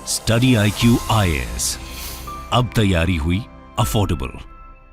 Study IQ IAS, अब तैयारी हुई अफोर्डेबल।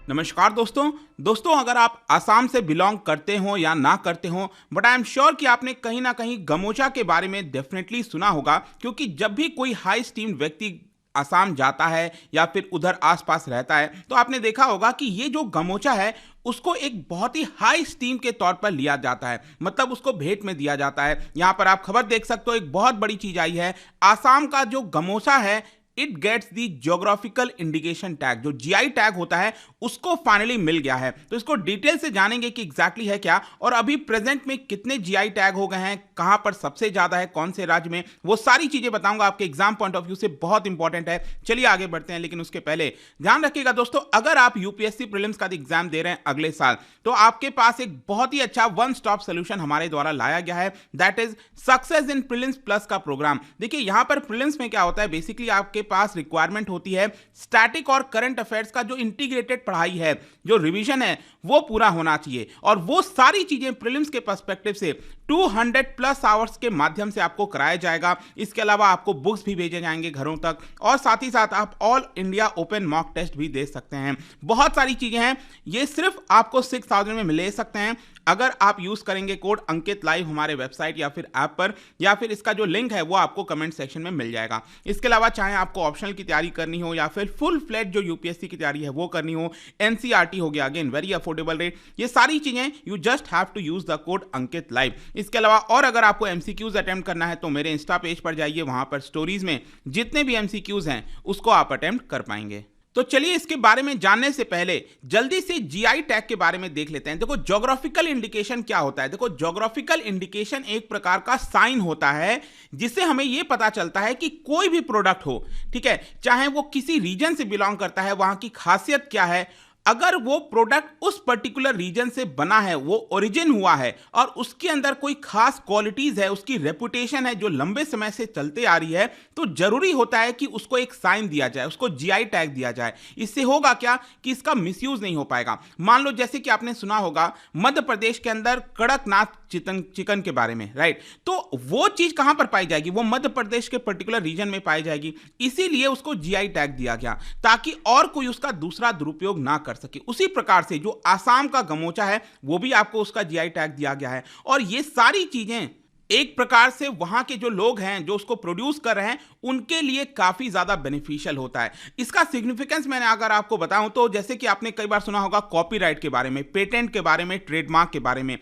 नमस्कार दोस्तों अगर आप आसाम से बिलोंग करते हो या ना करते हो, बट आई एम श्योर कि आपने कहीं ना कहीं गमोचा के बारे में डेफिनेटली सुना होगा, क्योंकि जब भी कोई हाई स्टीम्ड व्यक्ति आसाम जाता है या फिर उधर आसपास रहता है तो आपने देखा होगा कि ये जो गमोचा है उसको एक बहुत ही हाई स्टीम के तौर पर लिया जाता है, मतलब उसको भेंट में दिया जाता है। यहां पर आप खबर देख सकते हो, एक बहुत बड़ी चीज आई है। आसाम का जो गमोचा है it gets the geographical indication tag, जो जीआई टैग होता है उसको फाइनली मिल गया है। तो इसको डिटेल से जानेंगे कि एग्जैक्टली है क्या, और अभी प्रेजेंट में कितने जीआई टैग हो गए हैं, कहां पर सबसे ज्यादा है, कौन से राज्य में, वो सारी चीजें बताऊंगा। आपके एग्जाम पॉइंट ऑफ व्यू से बहुत इंपॉर्टेंट है। चलिए आगे बढ़ते हैं, लेकिन उसके पहले ध्यान रखिएगा दोस्तों, अगर आप यूपीएससी प्रीलिम्स का एग्जाम दे रहे हैं अगले साल, तो आपके पास एक बहुत ही अच्छा वन स्टॉप सोल्यूशन हमारे द्वारा लाया गया है, that is success in prelims plus का प्रोग्राम। देखिए यहां पर प्रीलिम्स में क्या होता है, बेसिकली आपके पास रिक्वायरमेंट होती है स्टैटिक और करंट अफेयर्स का जो इंटीग्रेटेड पढ़ाई है, जो रिवीजन है वो पूरा होना चाहिए, और वो सारी चीजें प्रीलिम्स के पर्सपेक्टिव से 200 प्लस आवर्स के माध्यम से आपको कराया जाएगा। इसके अलावा आपको बुक्स भी भेजे जाएंगे घरों तक, और साथ ही साथ आप all India open mock test भी दे सकते हैं। बहुत सारी चीजें हैं, ये सिर्फ आपको 6000 में ले सकते हैं अगर आप यूज करेंगे कोड अंकित लाइव हमारे वेबसाइट या फिर ऐप पर, या फिर इसका जो लिंक है वो आपको कमेंट सेक्शन में मिल जाएगा। इसके अलावा चाहे आपको ऑप्शनल की तैयारी करनी हो या फिर फुल फ्लेट जो यूपीएससी की तैयारी है वो करनी हो, एनसीईआरटी हो गया, अगेन वेरी अफोर्डेबल रेट, ये सारी चीजें you just have to use the code Ankit live. इसके अलावा और अगर आपको एमसीक्यूज अटेम्प्ट करना है तो मेरे इंस्टा पेज पर जाइए, वहां पर स्टोरीज में जितने भी एमसीक्यूज हैं उसको आप अटेम्प्ट कर पाएंगे। तो चलिए इसके बारे में जानने से पहले जल्दी से जीआई टैग के बारे में देख लेते हैं। देखो ज्योग्राफिकल इंडिकेशन क्या होता है। देखो ज्योग्राफिकल इंडिकेशन एक प्रकार का साइन होता है जिससे हमें यह पता चलता है कि कोई भी प्रोडक्ट हो, ठीक है, चाहे वो किसी रीजन से बिलोंग करता है, वहां की खासियत क्या है, अगर वो प्रोडक्ट उस पर्टिकुलर रीजन से बना है, वो ओरिजिन हुआ है और उसके अंदर कोई खास क्वालिटीज है, उसकी रेपुटेशन है जो लंबे समय से चलते आ रही है, तो जरूरी होता है कि उसको एक साइन दिया जाए, उसको जीआई टैग दिया जाए। इससे होगा क्या कि इसका मिसयूज नहीं हो पाएगा। मान लो जैसे कि आपने सुना होगा मध्य प्रदेश के अंदर कड़कनाथ चिकन के बारे में, राइट, तो वो चीज कहां पर पाई जाएगी, वो मध्य प्रदेश के पर्टिकुलर रीजन में पाई जाएगी, इसीलिए उसको जीआई टैग दिया गया ताकि और कोई उसका दूसरा दुरुपयोग ना कर सके। उसी प्रकार से जो आसाम का गमोचा है वो भी आपको उसका जीआई टैग दिया गया है, और ये सारी चीजें एक प्रकार से वहां के जो लोग हैं जो उसको प्रोड्यूस कर रहे हैं उनके लिए काफी ज्यादा बेनिफिशियल होता है। इसका सिग्निफिकेंस मैंने अगर आपको बताऊं तो जैसे कि आपने कई बार सुना होगा कॉपीराइट के बारे में, पेटेंट के बारे में, ट्रेडमार्क के बारे में,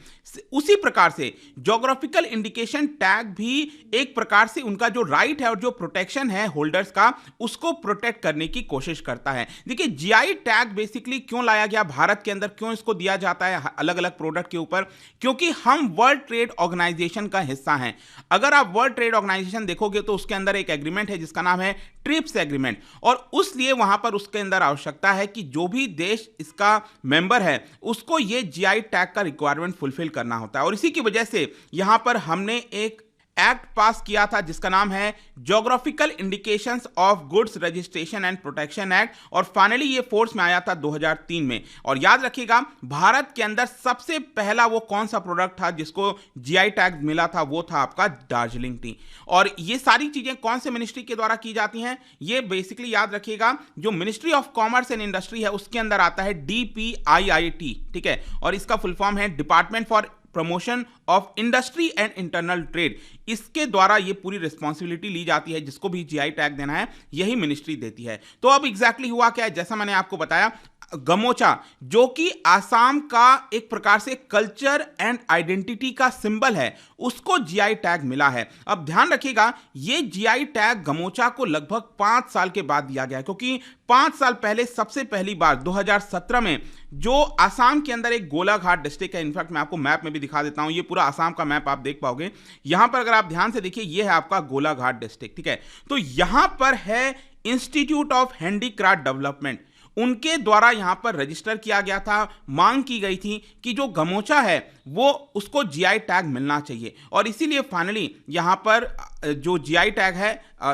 उसी प्रकार से ज्योग्राफिकल इंडिकेशन टैग भी एक प्रकार से उनका जो राइट है और जो प्रोटेक्शन है होल्डर्स का, उसको प्रोटेक्ट करने की कोशिश करता है। देखिए जीआई टैग बेसिकली क्यों लाया गया भारत के अंदर, क्यों इसको दिया जाता है अलग अलग प्रोडक्ट के ऊपर, क्योंकि हम वर्ल्ड ट्रेड ऑर्गेनाइजेशन का हिस्सा हैं। अगर आप वर्ल्ड ट्रेड ऑर्गेनाइजेशन देखोगे तो उसके अंदर एक एग्रीमेंट है जिसका नाम है ट्रिप्स एग्रीमेंट, और उसलिए वहां पर उसके अंदर आवश्यकता है कि जो भी देश इसका मेंबर है उसको ये जीआई टैग का रिक्वायरमेंट फुलफिल करना होता है। और इसी की वजह से यहां पर हमने एक एक्ट पास किया था जिसका नाम है geographical indications of goods registration and protection act, और फाइनली ये फोर्स में आया था 2003 में। और याद रखिएगा भारत के अंदर सबसे पहला वो कौन सा प्रोडक्ट था जिसको जीआई टैग मिला था, वो था आपका दार्जिलिंग टी। और ये सारी चीजें कौन से मिनिस्ट्री के द्वारा की जाती हैं, ये बेसिकली याद रखिएगा जो ministry of commerce and industry है उसके अंदर आता है DPIIT, ठीक है, और इसका फुल फॉर्म है department for promotion of industry and internal trade. इसके द्वारा ये पूरी रिस्पॉन्सिबिलिटी ली जाती है, जिसको भी जीआई टैग देना है यही मिनिस्ट्री देती है। तो अब एग्जैक्टली हुआ क्या है, जैसा मैंने आपको बताया, गमोचा जो कि आसाम का एक प्रकार से कल्चर एंड आइडेंटिटी का सिंबल है, उसको जीआई टैग मिला है। अब ध्यान रखिएगा ये जीआई टैग गमोचा को लगभग 5 साल के बाद दिया गया, क्योंकि 5 साल पहले सबसे पहली बार 2017 में जो आसाम के अंदर एक गोलाघाट डिस्ट्रिक्ट है, इनफैक्ट मैं आपको मैप में भी दिखा देता हूं, ये पूरा आसाम का मैप आप देख पाओगे। यहां पर अगर आप ध्यान से देखिए ये है आपका गोलाघाट डिस्ट्रिक्ट, ठीक है, तो यहां पर है इंस्टीट्यूट ऑफ हैंडीक्राफ्ट डेवलपमेंट, उनके द्वारा यहां पर रजिस्टर किया गया था। मांग की गई थी कि जो गमोचा है वो उसको जीआई टैग मिलना चाहिए, और इसीलिए फाइनली यहाँ पर जो जीआई टैग है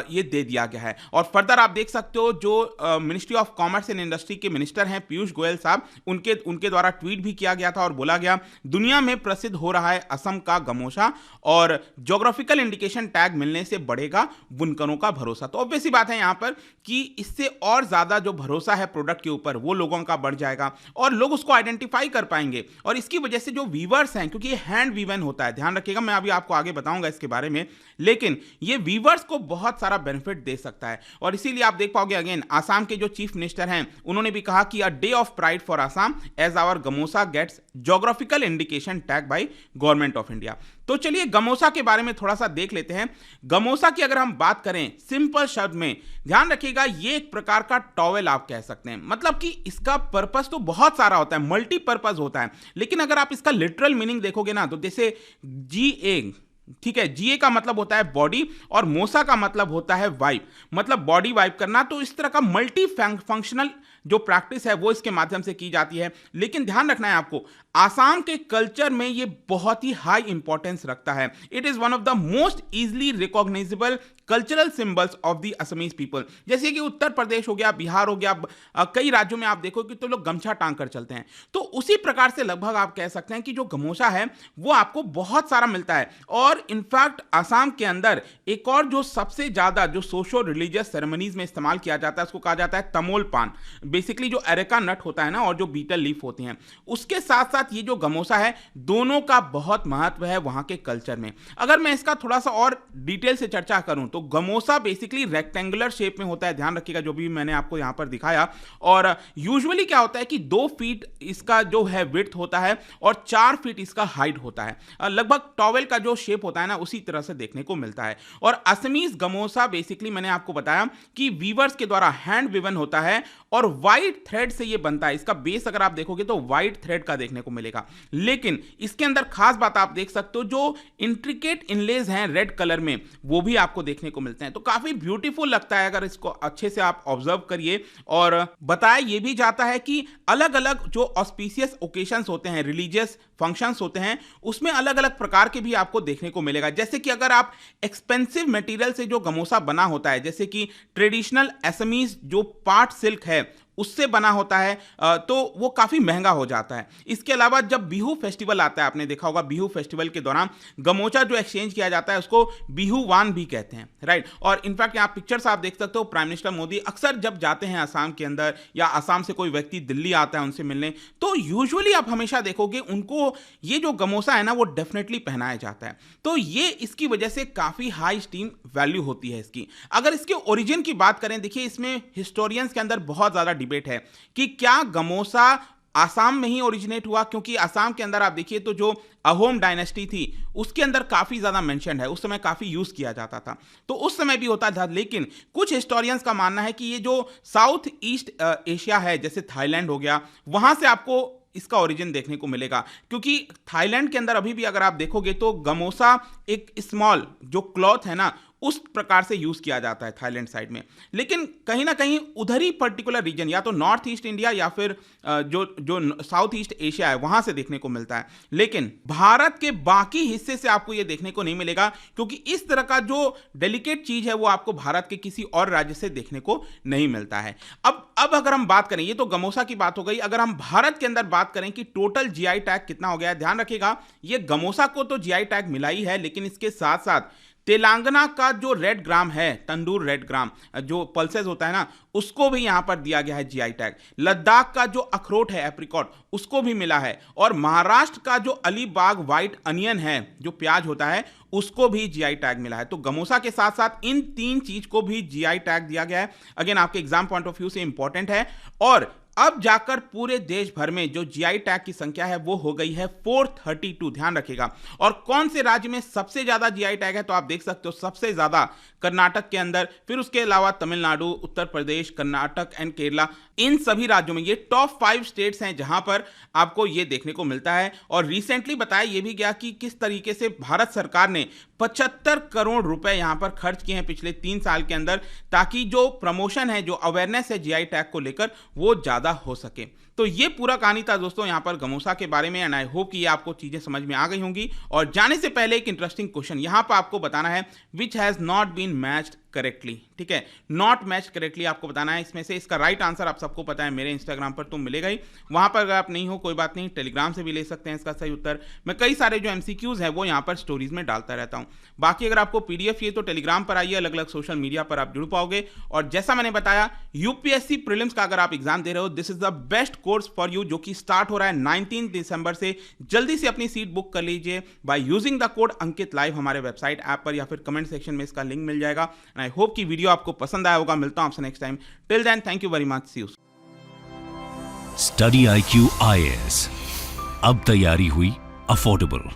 ये दे दिया गया है। और फर्दर आप देख सकते हो जो ministry of commerce and industry के मिनिस्टर हैं पीयूष गोयल साहब, उनके द्वारा ट्वीट भी किया गया था और बोला गया दुनिया में प्रसिद्ध हो रहा है असम का गमोसा, और ज्योग्राफिकल इंडिकेशन टैग मिलने से बढ़ेगा बुनकरों का भरोसा। तो ऑब्वियस सी बात है यहाँ पर कि इससे और ज्यादा जो भरोसा है प्रोडक्ट के ऊपर वो लोगों का बढ़ जाएगा और लोग उसको आइडेंटिफाई कर पाएंगे। और इसकी वजह से जो वीवर्स हैं, क्योंकि ये हैंड वीवन होता है, ध्यान रखिएगा, मैं अभी आपको आगे बताऊंगा इसके बारे में, लेकिन ये वीवर्स को बहुत सारा बेनिफिट दे सकता है। और इसीलिए आप देख पाओगे अगेन आसाम के जो चीफ मिनिस्टर हैं उन्होंने भी कहा कि a day of pride for Assam as our gamosa gets geographical indication tag by government of India. तो चलिए गमोसा के बारे में थोड़ा सा देख लेते हैं। गमोसा की अगर हम बात करें सिंपल शब्द में, ध्यान रखिएगा ये एक प्रकार का टॉवेल आप कह सकते हैं, मतलब कि इसका पर्पस तो बहुत सारा होता है, मल्टीपर्पज होता है, लेकिन अगर आप इसका लिटरल मीनिंग देखोगे ना तो जैसे GA, ठीक है, GA का मतलब होता है बॉडी और मोसा का मतलब होता है वाइप, मतलब बॉडी वाइप करना। तो इस तरह का मल्टी फंक्शनल जो प्रैक्टिस है वो इसके माध्यम से की जाती है। लेकिन ध्यान रखना है आपको, आसाम के कल्चर में ये बहुत ही हाई इंपॉर्टेंस रखता है। It is one of the most easily recognisable cultural symbols of the Assamese people. जैसे कि उत्तर प्रदेश हो गया, बिहार हो गया, कई राज्यों में आप देखो कि तो लोग गमछा टांग कर चलते हैं, तो उसी प्रकार से लगभग आप कह सकते हैं कि जो गमोसा है वो आपको बहुत सारा मिलता है। और इनफैक्ट आसाम के अंदर एक और जो सबसे ज्यादा जो सोशो रिलीजियस सेरेमनीज में इस्तेमाल किया जाता है उसको कहा जाता है तमोल पान, बेसिकली जो एरेका नट होता है ना और जो बीटल लीफ होती हैं, उसके साथ साथ ये जो गमोसा है दोनों का बहुत महत्व है वहां के कल्चर में। अगर मैं इसका थोड़ा सा और डिटेल से चर्चा करूं तो गमोसा बेसिकली रेक्टेंगुलर शेप में होता है, ध्यान रखिएगा जो भी मैंने आपको यहां पर दिखाया। और यूजुअली क्या होता है कि 2 फीट इसका जो है विड्थ होता है और 4 फीट इसका हाइट होता है, लगभग टॉवेल का जो शेप होता है ना उसी तरह से देखने को मिलता है। और असमीज गमोसा बेसिकली मैंने आपको बताया कि वीवर्स के द्वारा हैंड विवन होता है और व्हाइट थ्रेड से ये बनता है। इसका बेस अगर आप देखोगे तो व्हाइट थ्रेड का देखने को मिलेगा, लेकिन इसके अंदर खास बात आप देख सकते हो जो इंट्रिकेट इनलेज हैं रेड कलर में वो भी आपको देखने को मिलते हैं। तो काफी ब्यूटीफुल लगता है अगर इसको अच्छे से आप ऑब्जर्व करिए। और बताया ये भी जाता है कि अलग अलग जो ऑस्पिशियस ओकेशंस होते हैं, रिलीजियस फंक्शंस होते हैं, उसमें अलग अलग प्रकार के भी आपको देखने को मिलेगा। जैसे कि अगर आप एक्सपेंसिव मटेरियल से जो गमोसा बना होता है, जैसे कि ट्रेडिशनल असमीज जो पाट सिल्क है उससे बना होता है, तो वो काफ़ी महंगा हो जाता है। इसके अलावा जब बिहू फेस्टिवल आता है, आपने देखा होगा बिहू फेस्टिवल के दौरान गमोचा जो एक्सचेंज किया जाता है उसको बिहू वान भी कहते हैं, राइट। और इनफैक्ट यहाँ पिक्चर्स आप देख सकते हो, प्राइम मिनिस्टर मोदी अक्सर जब जाते हैं असम के अंदर या असम से कोई व्यक्ति दिल्ली आता है उनसे मिलने, तो यूजुअली आप हमेशा देखोगे उनको ये जो गमोसा है ना वो डेफिनेटली पहनाया जाता है। तो ये इसकी वजह से काफ़ी हाई स्टीम वैल्यू होती है इसकी। अगर इसके ओरिजिन की बात करें, देखिए इसमें हिस्टोरियंस के अंदर बहुत ज़्यादा डिबेट है कि क्या गमोसा आसाम में ही ओरिजिनेट हुआ, क्योंकि आसाम के अंदर आप देखिए तो जो अहोम डायनेस्टी थी उसके अंदर काफी ज्यादा मेंशन है, उस समय काफी यूज किया जाता था, तो उस समय भी होता था। लेकिन कुछ हिस्टोरियंस का मानना है कि ये जो साउथ ईस्ट एशिया है, जैसे थाईलैंड हो गया, वहां से आपको इसका ओरिजिन देखने को मिलेगा। क्योंकि थाईलैंड के अंदर अभी भी अगर आप देखोगे तो गमोसा एक स्मॉल जो क्लॉथ है ना उस प्रकार से यूज किया जाता है थाईलैंड साइड में। लेकिन कहीं ना कहीं उधर ही पर्टिकुलर रीजन या तो नॉर्थ ईस्ट इंडिया या फिर जो साउथ ईस्ट एशिया है वहां से देखने को मिलता है। लेकिन भारत के बाकी हिस्से से आपको यह देखने को नहीं मिलेगा, क्योंकि इस तरह का जो डेलिकेट चीज है वो आपको भारत के किसी और राज्य से देखने को नहीं मिलता है। अब अगर हम बात करें, ये तो गमोसा की बात हो गई, अगर हम भारत के अंदर बात करें कि टोटल जीआई टैग कितना हो गया है, ध्यान रखिएगा ये गमोसा को तो जीआई टैग मिला ही है, लेकिन इसके साथ साथ तेलंगाना का जो रेड ग्राम है, तंदूर रेड ग्राम जो पल्सेस होता है ना, उसको भी यहां पर दिया गया है जीआई टैग। लद्दाख का जो अखरोट है एप्रिकॉट उसको भी मिला है, और महाराष्ट्र का जो अलीबाग व्हाइट अनियन है जो प्याज होता है उसको भी जीआई टैग मिला है। तो गमोसा के साथ साथ इन 3 चीज को भी जीआई टैग दिया गया है। अगेन आपके एग्जाम पॉइंट ऑफ व्यू से इंपॉर्टेंट है। और अब जाकर पूरे देश भर में जो जीआई टैग की संख्या है वो हो गई है 432, ध्यान रखिएगा। और कौन से राज्य में सबसे ज्यादा जीआई टैग है, तो आप देख सकते हो सबसे ज्यादा कर्नाटक के अंदर, फिर उसके अलावा तमिलनाडु, उत्तर प्रदेश, कर्नाटक एंड केरला, इन सभी राज्यों में ये टॉप 5 स्टेट्स हैं जहां पर आपको ये देखने को मिलता है। और रिसेंटली बताया ये भी गया कि किस तरीके से भारत सरकार ने 75 करोड़ रुपए यहां पर खर्च किए हैं पिछले 3 साल के अंदर, ताकि जो प्रमोशन है, जो अवेयरनेस है जीआई टैग को लेकर वो ज्यादा ज़्यादा हो सके। तो ये पूरा कहानी था दोस्तों यहाँ पर गमोसा के बारे में, एंड आई होप कि ये आपको चीज़ें समझ में आ गई होंगी। और जाने से पहले एक इंटरेस्टिंग क्वेश्चन यहाँ पर आपको बताना है, which has not been matched correctly. ठीक है, नॉट मैच करेक्टली आपको बताना है। इसमें से इसका राइट आंसर आप सबको पता है, मेरे इंस्टाग्राम पर तो मिलेगा ही, वहां पर अगर आप नहीं हो कोई बात नहीं, टेलीग्राम से भी ले सकते हैं इसका सही उत्तर। मैं कई सारे जो एमसीक्यूज है वो यहाँ पर स्टोरीज में डालता रहता हूँ। बाकी अगर आपको पीडीएफ चाहिए तो टेलीग्राम पर आइए, अलग अलग सोशल मीडिया पर आप जुड़ पाओगे। और जैसा मैंने बताया, यूपीएससी प्रीलिम्स का अगर आप एग्जाम दे रहे हो, this is the best course for you, जो कि स्टार्ट हो रहा है 19 दिसंबर से। जल्दी से अपनी सीट बुक कर लीजिए by using the code Ankit live हमारे वेबसाइट ऐप पर, या फिर कमेंट सेक्शन में इसका लिंक मिल जाएगा। एंड आई होप कि वीडियो आपको पसंद आया होगा। मिलता हूं आपसे next time. Till then, thank you very much, see you. Study IQ IAS, अब तैयारी हुई अफोर्डेबल।